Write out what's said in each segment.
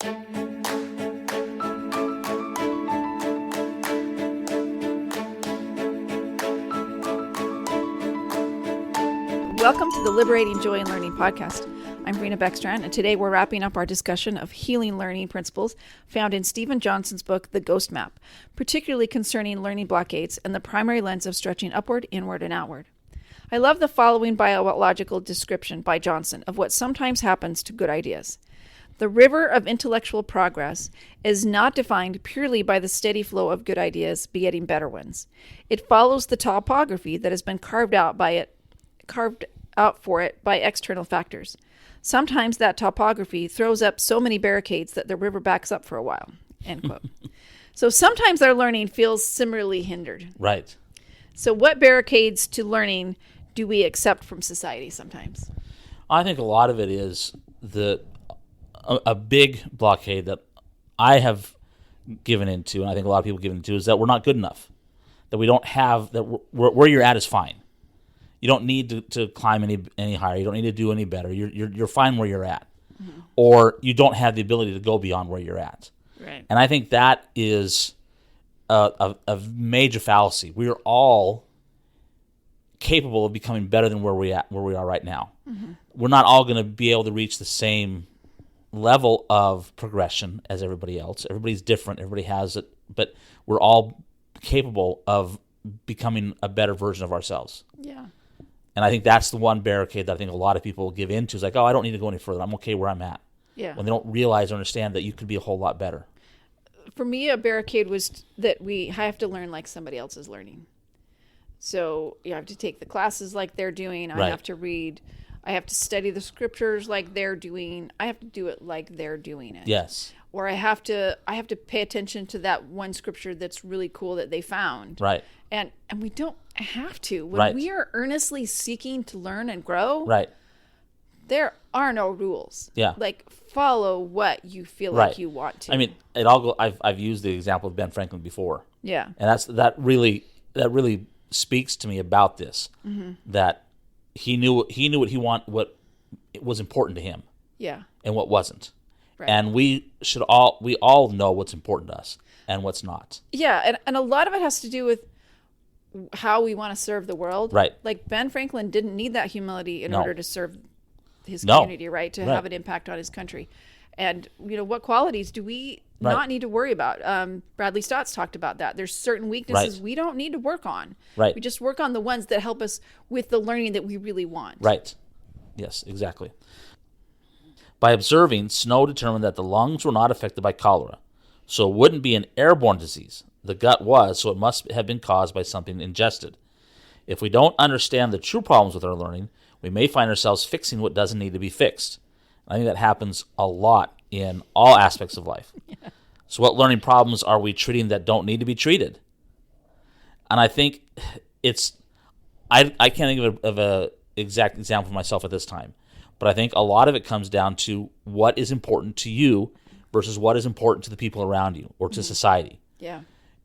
Welcome to the Liberating Joy in Learning podcast. I'm Rena Beckstrand, and today we're wrapping up our discussion of healing learning principles found in Stephen Johnson's book, The Ghost Map, particularly concerning learning blockades and the primary lens of stretching upward, inward, and outward. I love the following biological description by Johnson of what sometimes happens to good ideas. The river of intellectual progress is not defined purely by the steady flow of good ideas begetting better ones. It follows the topography that has been carved out for it by external factors. Sometimes that topography throws up so many barricades that the river backs up for a while. End quote. So sometimes our learning feels similarly hindered. Right. So what barricades to learning do we accept from society sometimes? I think a lot of it is a big blockade that I have given into, and I think a lot of people give into, is that we're not good enough. That we don't have, that where you're at is fine. You don't need to climb any higher. You don't need to do any better. You're fine where you're at. Mm-hmm. Or you don't have the ability to go beyond where you're at. Right. And I think that is a major fallacy. We are all capable of becoming better than where we are right now. Mm-hmm. We're not all going to be able to reach the same level of progression as everybody else. Everybody's different. Everybody has it. But we're all capable of becoming a better version of ourselves. Yeah. And I think that's the one barricade that I think a lot of people give into. Is like, oh, I don't need to go any further. I'm okay where I'm at. Yeah. When they don't realize or understand that you could be a whole lot better. For me, a barricade was that I have to learn like somebody else is learning. So you have to take the classes like they're doing. I have to read. I have to study the scriptures like they're doing. I have to do it like they're doing it. Yes. Or I have to pay attention to that one scripture that's really cool that they found. Right. And we don't have to. When we are earnestly seeking to learn and grow, there are no rules. Yeah. Like, follow what you feel like you want to. I mean, I've used the example of Ben Franklin before. Yeah. And that really speaks to me about this. Mm-hmm. That he knew what was important to him. Yeah. And what wasn't. Right. And we all know what's important to us and what's not. Yeah, and a lot of it has to do with how we want to serve the world. Right. Like Ben Franklin didn't need that humility in order to serve his community, right? To have an impact on his country. And, what qualities do we not need to worry about? Bradley Stott's talked about that. There's certain weaknesses we don't need to work on. Right. We just work on the ones that help us with the learning that we really want. Right. Yes, exactly. By observing, Snow determined that the lungs were not affected by cholera, so it wouldn't be an airborne disease. The gut was, so it must have been caused by something ingested. If we don't understand the true problems with our learning, we may find ourselves fixing what doesn't need to be fixed. I think that happens a lot in all aspects of life. Yeah. So what learning problems are we treating that don't need to be treated? And I think I can't think of an exact example for myself at this time. But I think a lot of it comes down to what is important to you versus what is important to the people around you or to society. Yeah.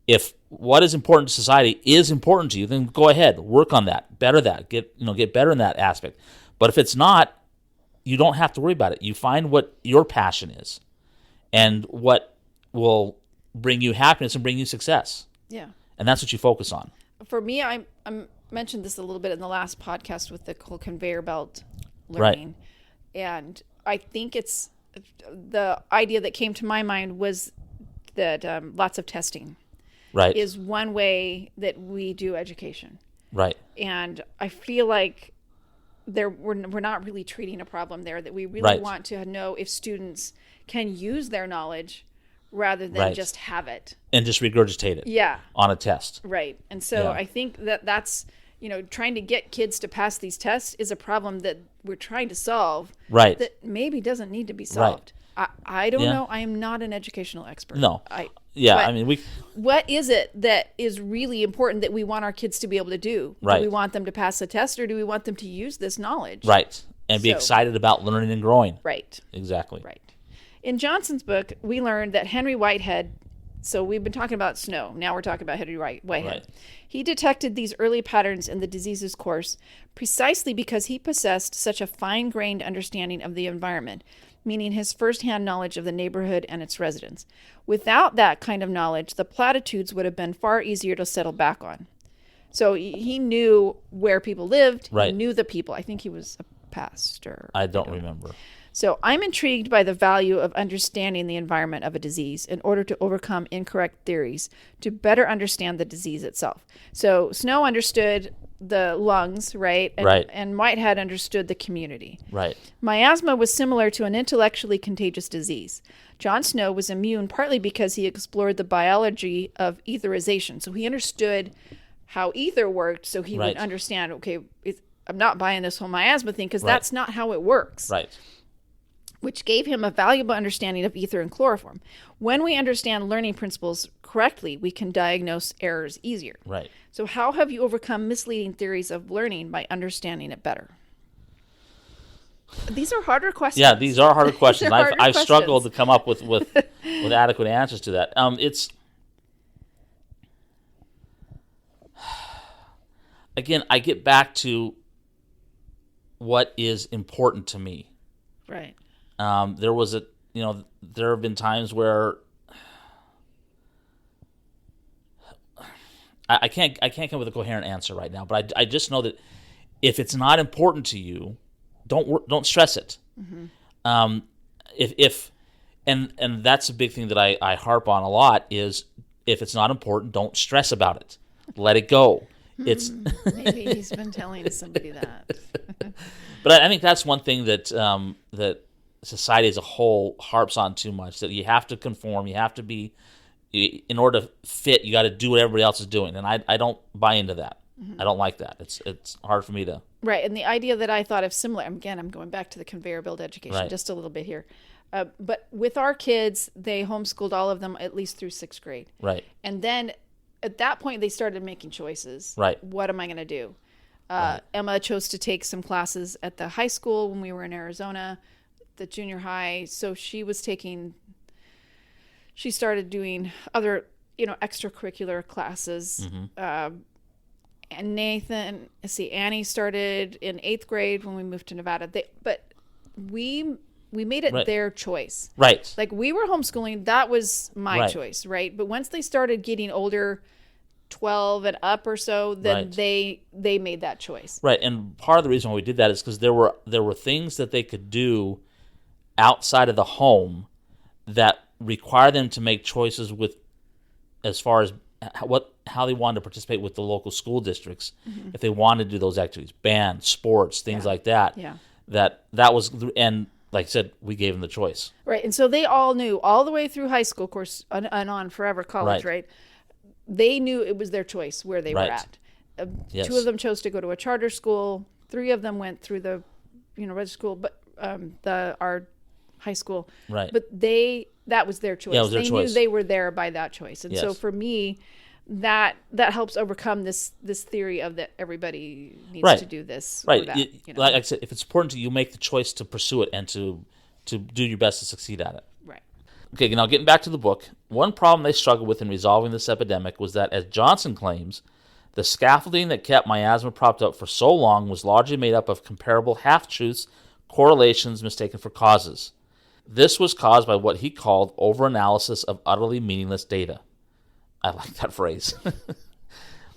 If what is important to society is important to you, then go ahead, work on that, better that, get better in that aspect. But if it's not, you don't have to worry about it. You find what your passion is and what will bring you happiness and bring you success. Yeah. And that's what you focus on. For me, I mentioned this a little bit in the last podcast with the whole conveyor belt learning. Right. And I think it's the idea that came to my mind was that lots of testing is one way that we do education. Right. And I feel like we're not really treating a problem there, that we really want to know if students can use their knowledge rather than just have it. And just regurgitate it on a test. Right. And so I think that's trying to get kids to pass these tests is a problem that we're trying to solve that maybe doesn't need to be solved. I don't know. I am not an educational expert. No. What is it that is really important that we want our kids to be able to do? Do we want them to pass a test, or do we want them to use this knowledge? Right. And be excited about learning and growing. Right. Exactly. Right. In Johnson's book, we learned that Henry Whitehead, so we've been talking about Snow. Now we're talking about Henry Whitehead. Right. He detected these early patterns in the disease's course precisely because he possessed such a fine-grained understanding of the environment, meaning his firsthand knowledge of the neighborhood and its residents. Without that kind of knowledge, the platitudes would have been far easier to settle back on. So he knew where people lived. Right. He knew the people. I think he was a pastor. I don't remember. So I'm intrigued by the value of understanding the environment of a disease in order to overcome incorrect theories to better understand the disease itself. So Snow understood the lungs, right? Right. And Whitehead understood the community. Right. Miasma was similar to an intellectually contagious disease. John Snow was immune partly because he explored the biology of etherization. So he understood how ether worked, so he would understand, okay, I'm not buying this whole miasma thing because that's not how it works. Right. Which gave him a valuable understanding of ether and chloroform. When we understand learning principles correctly, we can diagnose errors easier. Right. So how have you overcome misleading theories of learning by understanding it better? These are harder questions. Yeah, these are harder questions. I've struggled to come up with adequate answers to that. Again, I get back to what is important to me. Right. There have been times where I can't come up with a coherent answer right now, but I just know that if it's not important to you, don't stress it. Mm-hmm. And that's a big thing that I harp on a lot is if it's not important, don't stress about it. Let it go. It's maybe he's been telling somebody that. But I think that's one thing that that society as a whole harps on too much, that you have to conform, you have to be, in order to fit, you got to do what everybody else is doing. And I don't buy into that. Mm-hmm. I don't like that. It's hard for me to. Right. And the idea that I thought of similar, again, I'm going back to the conveyor belt education just a little bit here. But with our kids, they homeschooled all of them at least through 6th grade. Right. And then at that point, they started making choices. Right. What am I going to do? Right. Emma chose to take some classes at the high school when we were in Arizona, the junior high. So she started doing other, extracurricular classes. Mm-hmm. And Annie started in 8th grade when we moved to Nevada. But we made it their choice. Right. Like we were homeschooling, that was my choice, right? But once they started getting older, 12 and up or so, then they made that choice. Right. And part of the reason why we did that is because there were things that they could do outside of the home that require them to make choices with as far as how they wanted to participate with the local school districts, mm-hmm. if they wanted to do those activities, band, sports, things like that. Yeah. That was, and like I said, we gave them the choice. Right. And so they all knew all the way through high school, of course, and on forever college, right? They knew it was their choice where they were at. Yes. 2 of them chose to go to a charter school. 3 of them went through the, registered school, but our high school. Right. But that was their choice. Yeah, it was their choice. Knew they were there by that choice. And so for me, that helps overcome this theory of that everybody needs to do this. Right. Or that, Like I said, if it's important to you, make the choice to pursue it and to do your best to succeed at it. Right. Okay, now getting back to the book, one problem they struggled with in resolving this epidemic was that, as Johnson claims, the scaffolding that kept miasma propped up for so long was largely made up of comparable half-truths, correlations mistaken for causes. This was caused by what he called overanalysis of utterly meaningless data. I like that phrase.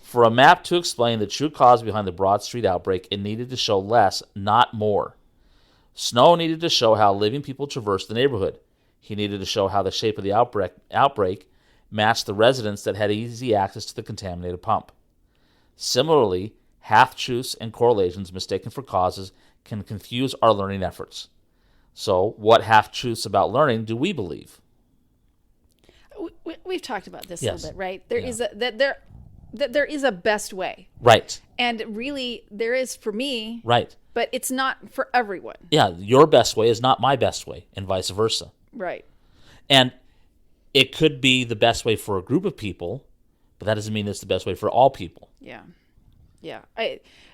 For a map to explain the true cause behind the Broad Street outbreak, it needed to show less, not more. Snow needed to show how living people traversed the neighborhood. He needed to show how the shape of the outbreak matched the residents that had easy access to the contaminated pump. Similarly, half-truths and correlations mistaken for causes can confuse our learning efforts. So, what half-truths about learning do we believe? We've talked about this a little bit, right? There is a best way. Right. And really, there is for me. Right. But it's not for everyone. Yeah, your best way is not my best way, and vice versa. Right. And it could be the best way for a group of people, but that doesn't mean it's the best way for all people. Yeah. Yeah.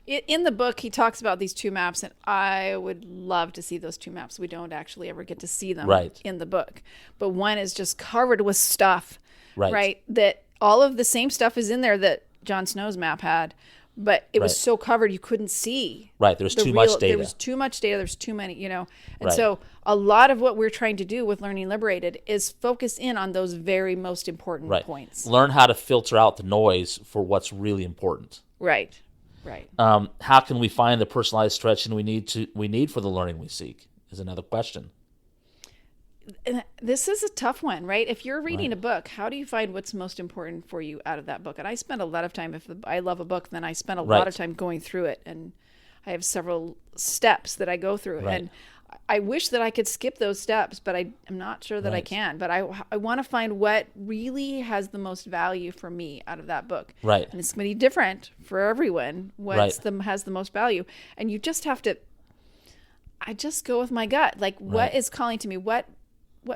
In the book, he talks about these 2 maps, and I would love to see those 2 maps. We don't actually ever get to see them in the book. But one is just covered with stuff, right? That all of the same stuff is in there that Jon Snow's map had, but it was Right. so covered you couldn't see. Right. There's too much data. There was too much data. There's too many, and Right. so a lot of what we're trying to do with Learning Liberated is focus in on those very most important Right. points. Learn how to filter out the noise for what's really important. Right. Right. How can we find the personalized stretching we need for the learning we seek? Is another question. And this is a tough one, right? If you're reading Right. a book, how do you find what's most important for you out of that book? And I spend a lot of time, if I love a book, then I spend a lot Right. of time going through it. And I have several steps that I go through. Right. And I wish that I could skip those steps, but I'm not sure that I Right. can. But I want to find what really has the most value for me out of that book. Right. And it's going to be different for everyone. Has the most value. And you just have to, I just go with my gut. Like, what Right. is calling to me? What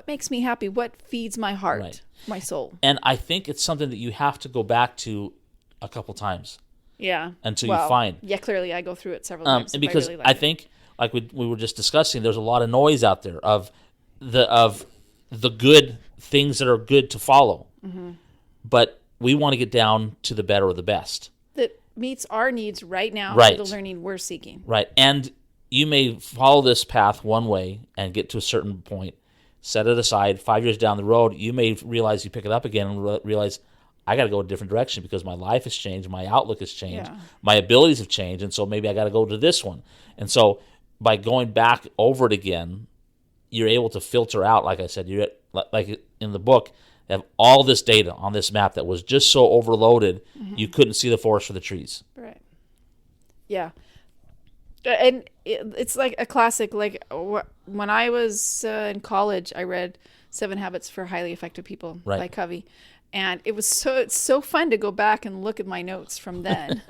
makes me happy? What feeds my heart, Right. my soul? And I think it's something that you have to go back to a couple times Yeah. until you find. Yeah, clearly I go through it several times. And if because I, really like I it. think, like we were just discussing, there's a lot of noise out there of the good things that are good to follow. Mm-hmm. But we want to get down to the better or the best. that meets our needs right now Right. for the learning we're seeking. Right. And you may follow this path one way and get to a certain point, set it aside. 5 years down the road, you may realize you pick it up again and realize, I got to go a different direction because my life has changed, my outlook has changed, Yeah. my abilities have changed, and so maybe I got to go to this one. And so by going back over it again, you're able to filter out, like I said, you're like in the book, you have all this data on this map that was just so overloaded, you couldn't see the forest for the trees. Right. Yeah. And it's like a classic. Like when I was in college, I read 7 Habits for Highly Effective People Right. by Covey. And it's so fun to go back and look at my notes from then.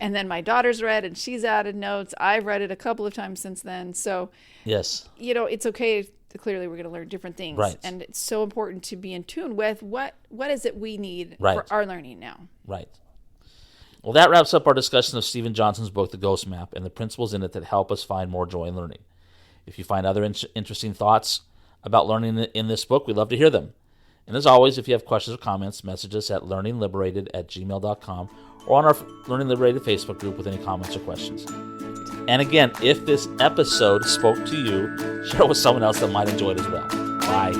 And then my daughter's read and she's added notes. I've read it a couple of times since then. So, Yes. it's okay. Clearly, we're going to learn different things. Right. And it's so important to be in tune with what is it we need Right. for our learning now. Right. Well, that wraps up our discussion of Stephen Johnson's book, The Ghost Map, and the principles in it that help us find more joy in learning. If you find other interesting thoughts about learning in this book, we'd love to hear them. And as always, if you have questions or comments, message us at learningliberated@gmail.com or on our Learning Liberated Facebook group with any comments or questions. And again, if this episode spoke to you, share it with someone else that might enjoy it as well. Bye.